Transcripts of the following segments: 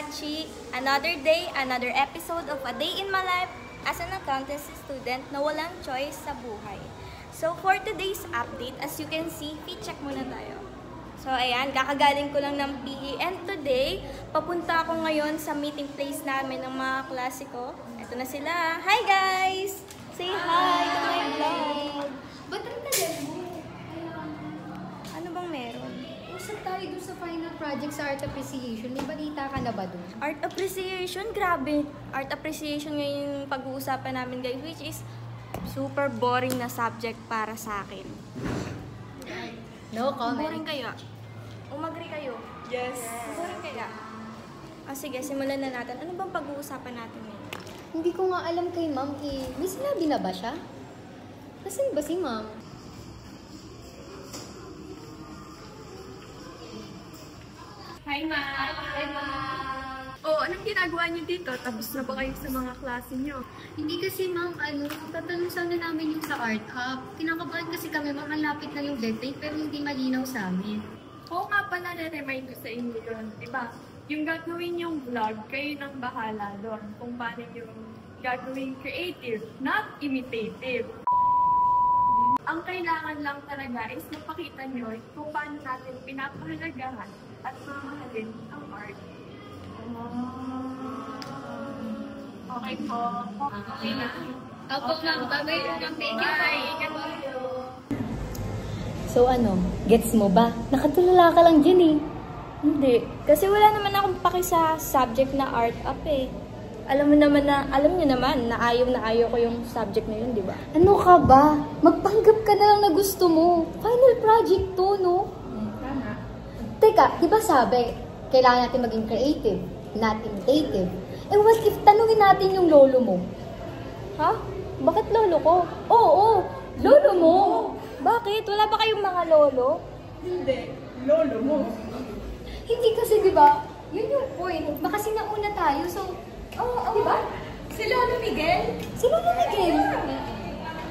Achi. Another day, another episode of A Day in My Life as an accountancy student na walang choice sa buhay. So for today's update, as you can see, check muna tayo. So ayan, kakagaling ko lang ng PE. And today, papunta ako ngayon sa meeting place namin ng mga klase ko. Ito na sila. Hi guys! Say hi to my vlog! Ba't rin tagal mo? Ano bang meron? Usap tayo dun sa final project sa Art Appreciation. May balita ka na ba dun? Art Appreciation? Grabe! Art Appreciation ngayon yung pag-uusapan namin guys, which is super boring na subject para sa akin. No comment. Boring kaya? Umagri kayo? Yes. Boring kaya? Sige, simulan na natin. Ano bang pag-uusapan natin ngayon? Hindi ko nga alam kay ma'am eh. May sinabi na ba siya? Nasaan ba si ma'am? Hi, ma'am! Hi, ma'am! Oh, anong ginagawa niyo dito? Tapos na ba kayo sa mga klase niyo? Hindi kasi ma'am, tatanong sana namin yung sa Art Hub. Kinakabahan kasi kami, ma'am, malapit na yung deadline pero hindi malinaw sa amin. Oo nga pala, na-remind ko sa inyo yun. Diba? Yung gagawin yung vlog, kayo nang bahala doon. Kung paano yung gagawin creative, not imitative. Ang kailangan lang talaga is mapakita nyo kung paano natin pinapahalagahan at mamahalin ang art. Okay po. Okay na. Opo ma'am, babay lang. Thank you. Bye. Ingat kayo. So gets mo ba? Nakatulala ka lang dyan eh. Hindi. Kasi wala naman akong paki sa subject na art up eh. Alam niyo naman na ayaw ko yung subject na yun, di ba? Ano ka ba? Magpanggap ka na lang na gusto mo. Final project to, no? Tama. Teka, di ba sabi, kailangan natin maging creative, not imitative. Eh what if tanungin natin yung lolo mo? Ha? Bakit lolo ko? Oo, lolo mo. Bakit? Wala ba kayong mga lolo? Hindi. Lolo mo. Hindi kasi, di ba? Yun yung point. Baka sinauna tayo, so... di ba? Si Lolo Miguel? Si Lolo Miguel.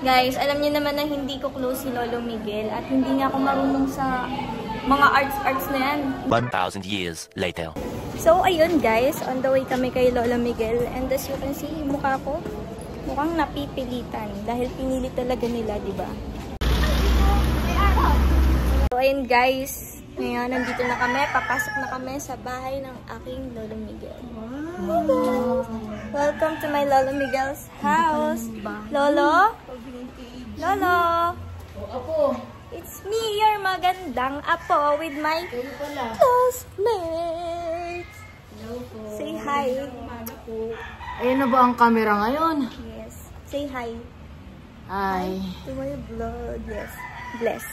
Guys, alam niyo naman na hindi ko close si Lolo Miguel at hindi nga ako marunong sa mga arts na yan. 1,000 years later. So, ayun guys, on the way kami kay Lolo Miguel and as you can see, yung mukha ko mukhang napipilitan dahil pinili talaga nila, di ba? So, ayun guys, ngayon nandito na kami, papasok na kami sa bahay ng aking Lolo Miguel. Hi guys! Welcome to my Lolo Miguel's house. Lolo? Lolo? Apo. It's me, your magandang apo with my classmates. Hello po. Say hi. Ayan na ba ang camera ngayon? Yes. Say hi. Ay, To my vlog. Yes. Bless.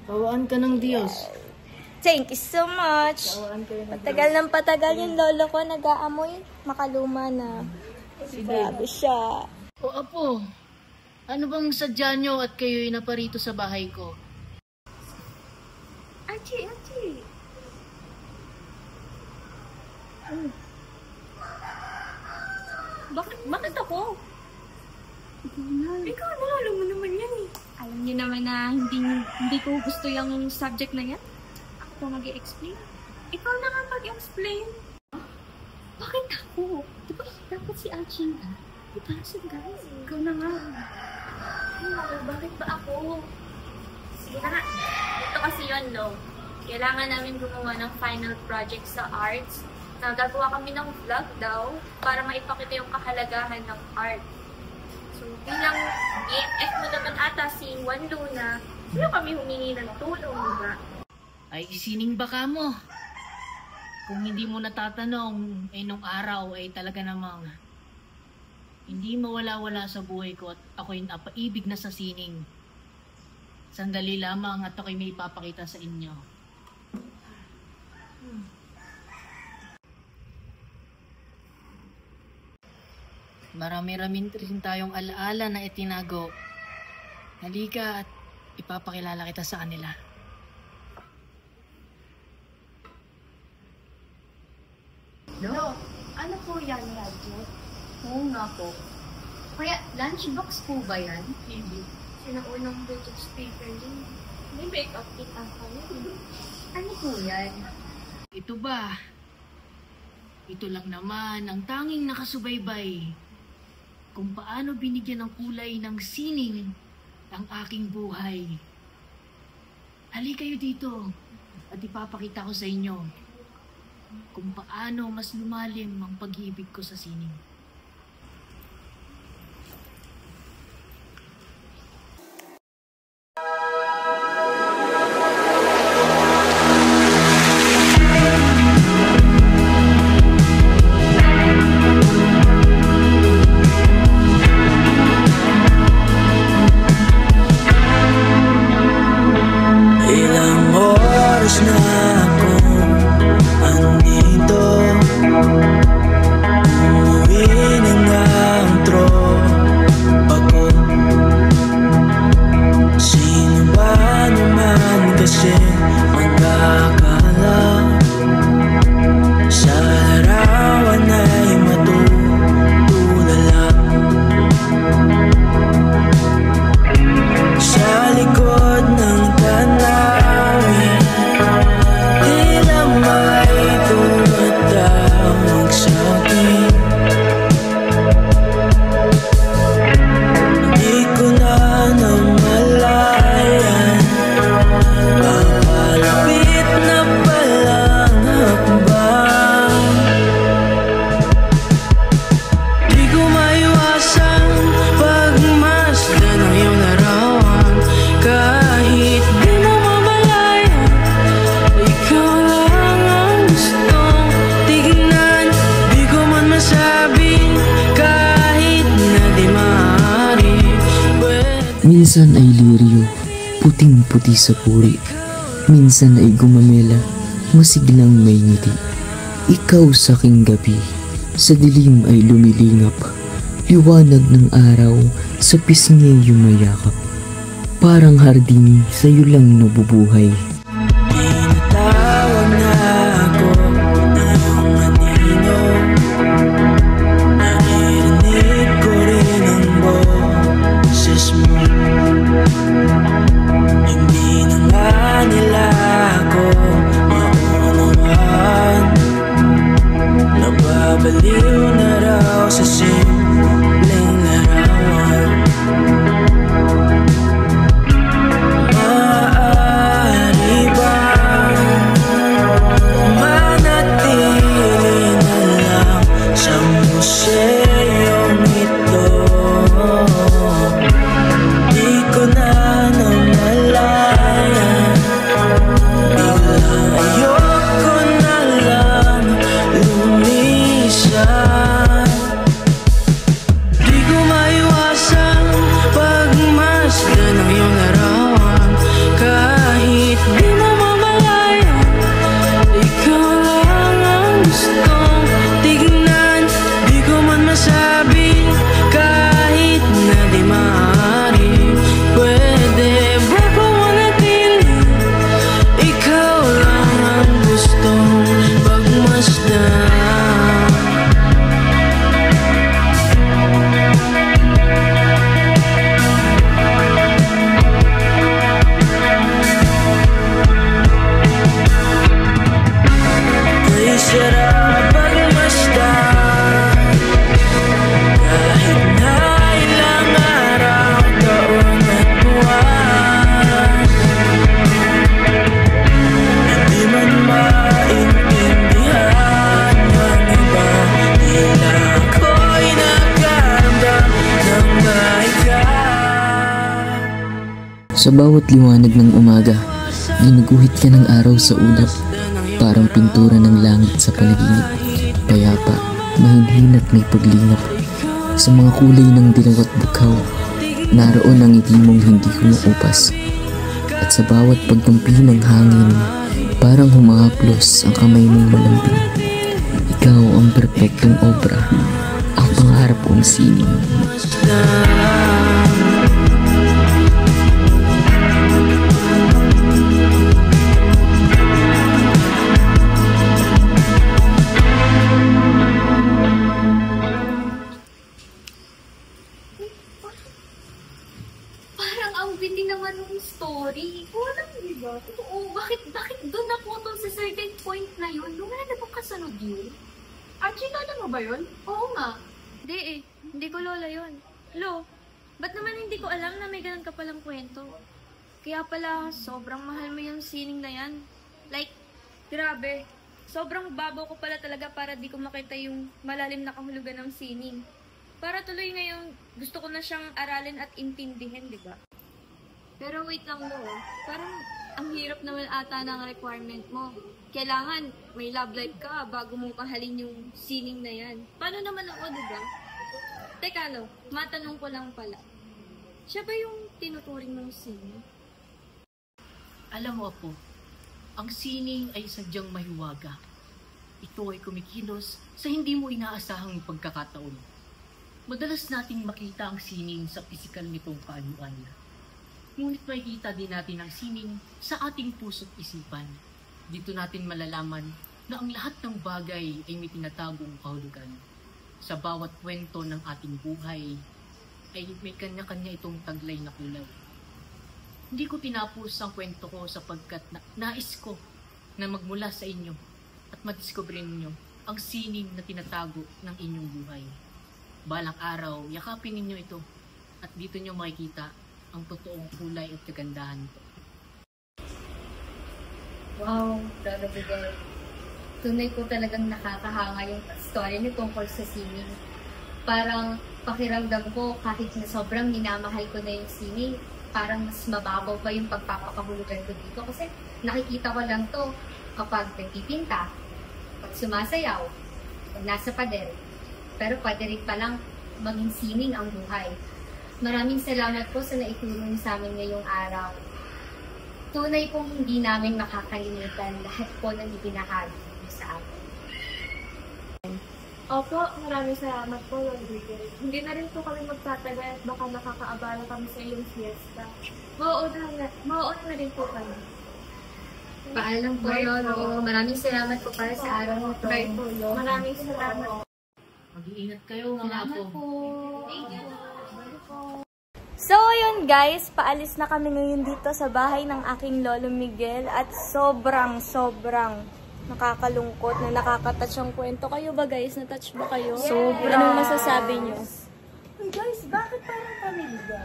pawaan ka ng Diyos. Thank you so much. Pawaan ka ng Patagal ng patagal yung lolo ko nag-aamoy. Makaluma na. Grabe siya. O apo, ano bang sadya nyo at kayo'y naparito sa bahay ko? Achi. Bakit ako? Ikaw na, alam mo naman yan eh. Alam niyo naman na hindi ko gusto yung subject na yan. Ako pa mag-i-explain. Ikaw na nga mag-explain. Bakit ako? Diba dapat si Achi na? Diba sa guys? Ikaw na nga. Bakit ba ako? Sige na nga. Ito kasi yun, no? Kailangan namin gumawa ng final project sa arts. Nagagawa kami ng vlog daw para maipakita yung kahalagahan ng art. So, bilang EMF mo naman ata si Juan Luna, sino kami humingi ng tulong, diba? Ay, isining baka mo. Kung hindi mo natatanong, ay nung araw ay talaga namang hindi mawala-wala sa buhay ko at ako'y napaibig na sa sining. Sandali lamang at ako'y may ipapakita sa inyo. Marami-rami rin tayong alaala na itinago. Halika at ipapakilala kita sa kanila. No. Ano po yan, Radyo? Oo nga po. Kaya lunchbox po ba yan? Hindi. Sinaunang British paper yun. May make-up kita ka yun. Ano po yan? Ito ba? Ito lang naman ang tanging nakasubaybay kung paano binigyan ng kulay ng sining ang aking buhay. Halika kayo dito at ipapakita ko sa inyo kung paano mas lumalim ang pag-ibig ko sa sining. Ilang oras na ako andito, umuwi ng antro ako. Sino ba naman kasi magkakala sa larawan ay matutulala? Sa likod ng tanawin, tila may tumatawag sa'kin. Di ko na namalayan, papalapit na palang hakbang. Di ko maiwasang pagmasdan ng iyong larawan. Kahit di mo mamalayan, ikaw lang ang gustong tignan. Di ko man masabi kahit na di maaari. Minsan ay lirio, puting-puti sa puri. Minsan ay gumamela, masiglang may ngiti. Ikaw sa aking gabi, sa dilim ay lumilingap. Liwanag ng araw, sa pisngi yumayakap. Parang hardin, sa'yo lang nabubuhay. Tinatawag na ako ng iyong anino. Naririnig ko rin ang boses mo. Hindi na nga nila ako maunawaan. Nababaliw na raw sa simpleng larawan. Maaari bang manatili na lang sa museyong ito? Di ko na namalayan, biglang ayoko na lang lumisan. Di ko maiwasang pagmasdan ng iyong larawan. Kahit di mo mamalayan, ikaw lang ang gustong tignan. Di ko man masabi kahit na di maaari. Pwede ba kung manatili, ikaw lang ang gustong pagmasdan. Ay sarap pagmasdan, kahit na ilang araw, taon at buwan. Hindi man maintindihan ng iba, tila ako'y nagkaramdam ng baika. Sa bawat liwanag ng umaga, ginuguhit ka ng araw sa ulap. Parang pintura ng langit sa panaginip. Payapa, mahinhin at may paglingap. Sa mga kulay ng dilaw at bukaw, naroon ang ngiti mong hindi kumaupas. At sa bawat pagtampi ng hangin, parang humahaplos ang kamay mong malambing. Ikaw ang perpektong obra, ang pangarap kong sining. Parang ang bitin naman ng story. Walang iba. Totoo, bakit doon naputol sa certain point na yun? Wala na bang kasunod yun? Archie, lola mo ba yun? Oo nga. Hindi eh. Hindi ko lola yun. Lo, ba't naman hindi ko alam na may ganun ka palang kwento? Kaya pala, sobrang mahal mo yung sining na yan. Like, grabe. Sobrang babaw ko pala talaga para di ko makita yung malalim na kahulugan ng sining. Para tuloy ngayon, gusto ko na siyang aralin at intindihin, di ba? Pero wait lang Lo, parang ang hirap naman ata ng requirement mo. Kailangan may love life ka bago mo mahalin yung sining na yan. Paano naman ako, di ba? Teka Lo, matanong ko lang pala. Siya ba yung tinuturing mong sining? Alam mo, Apo, ang sining ay sadyang mahiwaga. Ito ay kumikilos sa hindi mo inaasahang pagkakataon. Madalas nating makita ang sining sa pisikal nitong kaanyuan. Ngunit makikita din natin ang sining sa ating puso't isipan. Dito natin malalaman na ang lahat ng bagay ay may tinatagong kahulugan. Sa bawat kwento ng ating buhay ay may kanya-kanya itong taglay na kulay. Hindi ko tinapos ang kwento ko sapagkat nais ko na magmula sa inyo at madiskubre ninyo ang sining na tinatago ng inyong buhay. Balang araw, yakapin ninyo ito at dito nyo makikita ang totoong kulay at kagandahan nito. Wow, Lolo Miguel. Tunay po talagang nakakahanga yung story niyo tungkol sa sining. Parang pakiramdam ko kahit na sobrang minamahal ko na yung sining, parang mas mababaw pa yung pagpapakahulugan ko dito kasi nakikita ko lang to kapag nagpipinta, pag sumasayaw, pag nasa pader. Pero pwede rin palang maging sining ang buhay. Maraming salamat po sa naitulong sa amin ngayong araw. Tunay pong hindi namin makakalimutan lahat po ng ibinahagi niyo sa amin. Opo, maraming salamat po, Lolo Miguel. Hindi na rin po kami magtatagal at baka nakakaabala kami sa iyong fiesta. Mauuna na rin po kami. Paalam po, Lolo. Maraming salamat po para sa araw na ito. Bye po, Lolo. Maraming salamat. Mag-iingat kayo mga Apo. So, ayun guys, paalis na kami ngayon dito sa bahay ng aking Lolo Miguel at sobrang nakakalungkot na nakakatouch ang kwento. Kayo ba guys? Na-touch ba kayo? Sobrang. Anong masasabi nyo? Uy guys, bakit parang pamilya?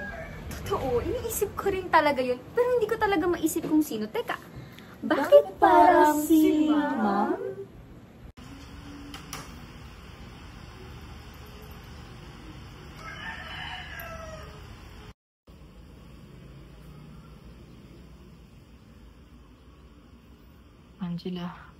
Totoo, iniisip ko rin talaga yun. Pero hindi ko talaga maisip kung sino. Teka, bakit parang si Ma'am? Angela,